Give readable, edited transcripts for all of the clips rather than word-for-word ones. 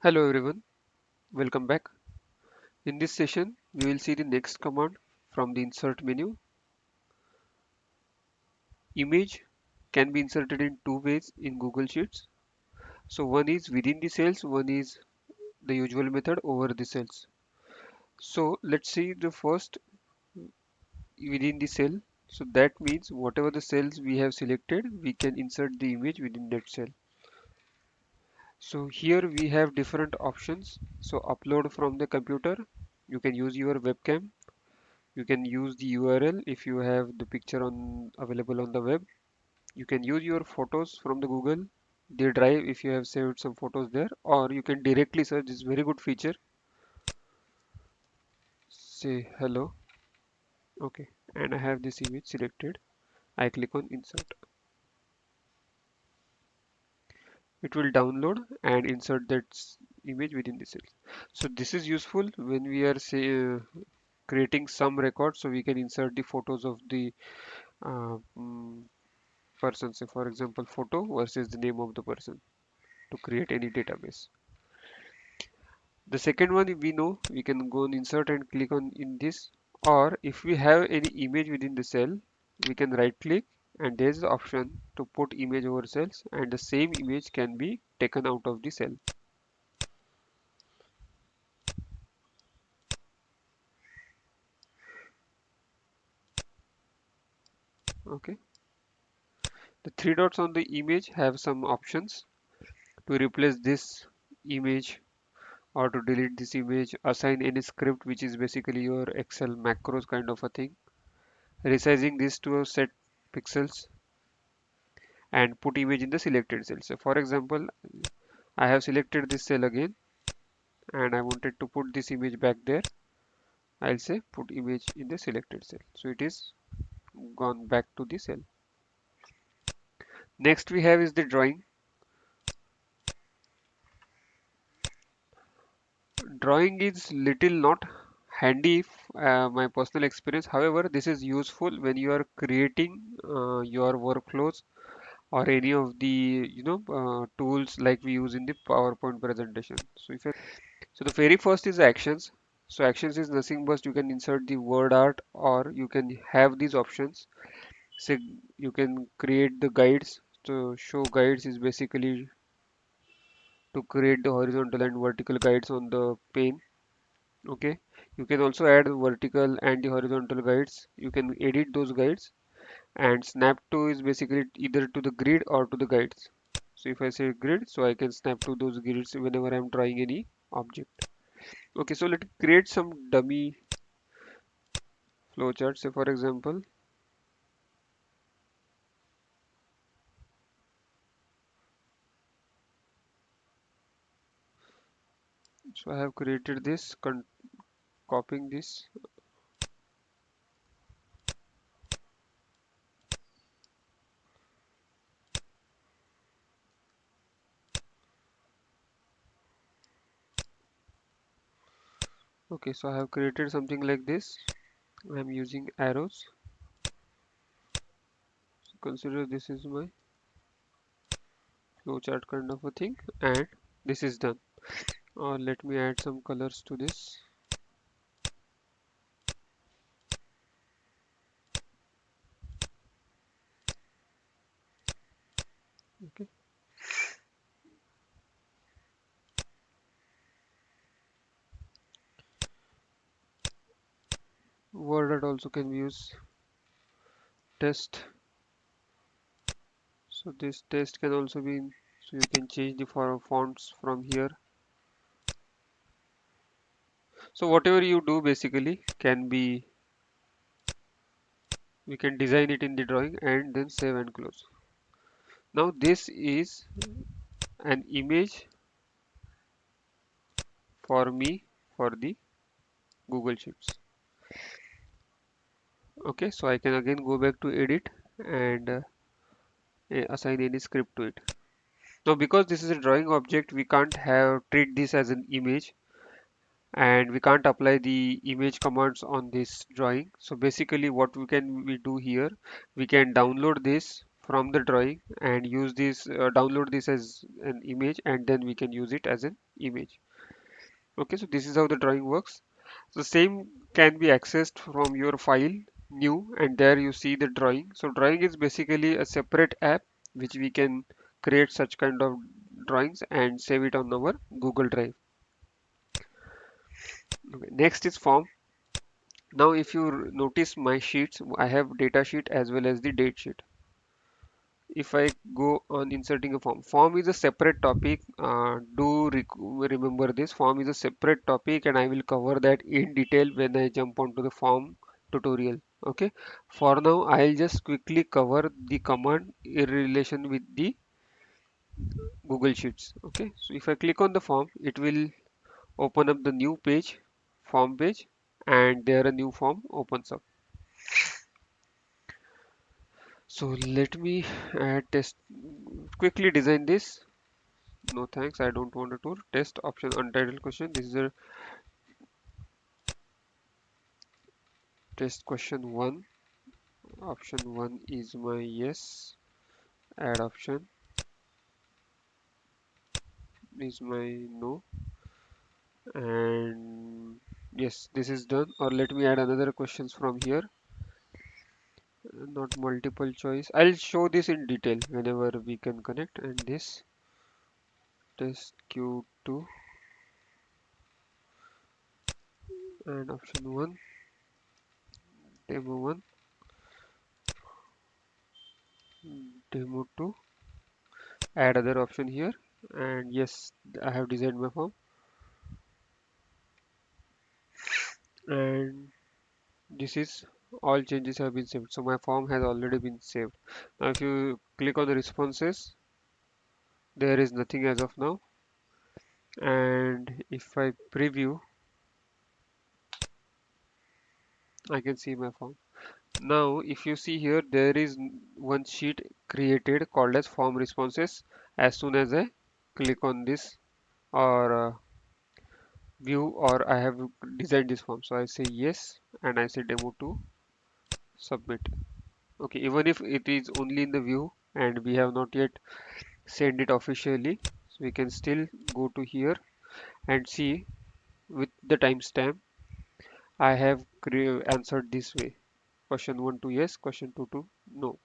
Hello everyone, welcome back. In this session, we will see the next command from the insert menu. Image can be inserted in two ways in Google Sheets. So one is within the cells, one is the usual method over the cells. So let's see the first within the cell. So that means whatever the cells we have selected, we can insert the image within that cell. So here we have different options. So upload from the computer, you can use your webcam. You can use the URL if you have the picture on available on the web. You can use your photos from the Google, the Drive if you have saved some photos there, or you can directly search this very good feature. Say hello. Okay, and I have this image selected. I click on insert. It will download and insert that image within the cell. So this is useful when we are creating some record, so we can insert the photos of the uh, mm, person. Say for example, photo versus the name of the person to create any database. The second one we know we can go on insert and click on in this, or if we have any image within the cell, we can right click and there's the option to put image over cells and the same image can be taken out of the cell. Okay, the three dots on the image have some options to replace this image or to delete this image, assign any script which is basically your Excel macros kind of a thing, resizing this to a set pixels and put image in the selected cell. So for example, I have selected this cell again and I wanted to put this image back there. I'll say put image in the selected cell. So it is gone back to the cell. Next we have is the drawing. Drawing is little not handy, my personal experience. However, this is useful when you are creating your workflows or any of the tools like we use in the PowerPoint presentation. So the very first is actions. So actions is nothing but you can insert the word art or you can have these options. So you can create the guides. So show guides is basically to create the horizontal and vertical guides on the pane. Okay. You can also add vertical and the horizontal guides. You can edit those guides and snap to is basically either to the grid or to the guides. So if I say grid, so I can snap to those grids whenever I'm drawing any object. Okay, so let's create some dummy flowchart. Say for example, so I have created this, copying this. Okay, so I have created something like this. I'm using arrows. So consider this is my flowchart kind of a thing, and this is done. Let me add some colors to this. Okay, word art also can be used. Test. So this test can also be, so you can change the fonts from here. So whatever you do basically can be, we can design it in the drawing and then save and close. Now this is an image for me for the Google Sheets. Okay, so I can again go back to edit and assign any script to it. Now because this is a drawing object, we can't have treat this as an image and we can't apply the image commands on this drawing. So basically what we do here, we can download this from the drawing and use this, download this as an image, and then we can use it as an image. Okay, so this is how the drawing works. So same can be accessed from your file, new, and there you see the drawing. So drawing is basically a separate app which we can create such kind of drawings and save it on our Google Drive. Okay, next is form. Now if you notice my sheets, I have data sheet as well as the date sheet. If I go on inserting a form is a separate topic. Remember this, form is a separate topic and I will cover that in detail when I jump onto the form tutorial. Okay, for now I'll just quickly cover the command in relation with the Google Sheets. Okay, so if I click on the form, it will open up the new page, form page, and there a new form opens up. So let me test quickly design this. No thanks, I don't want a tour. Test option untitled question. This is a test question one. Option one is my yes. Add option is my no. And yes, this is done. Or let me add another questions from here. Not multiple choice. I'll show this in detail whenever we can connect. And this test Q2 and option one, demo one, demo two. Add other option here. And yes, I have designed my form. And this is all changes have been saved. So my form has already been saved. Now if you click on the responses, there is nothing as of now. And if I preview, I can see my form. Now if you see here, there is one sheet created called as form responses. As soon as I click on this or view, or I have designed this form. So I say yes and I say demo 2 submit. Okay, even if it is only in the view and we have not yet send it officially, so we can still go to here and see with the timestamp I have answered this way. Question 1 to yes, question 2 to no,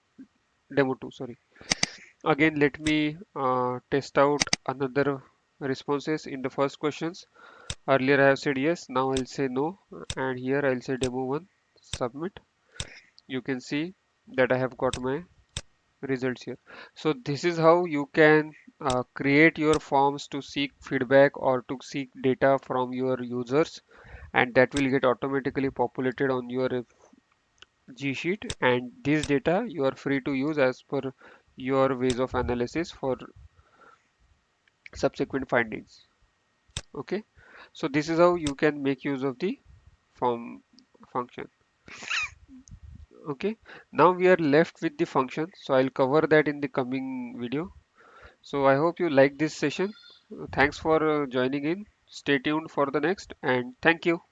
demo 2, sorry. Again let me test out another responses in the first questions. Earlier I have said yes, now I'll say no, and here I'll say demo 1 submit. You can see that I have got my results here. So this is how you can create your forms to seek feedback or to seek data from your users, and that will get automatically populated on your G Sheet, and this data you are free to use as per your ways of analysis for subsequent findings. Okay, so this is how you can make use of the form function. Okay, now we are left with the function, so I'll cover that in the coming video. So I hope you like this session. Thanks for joining in. Stay tuned for the next, and thank you.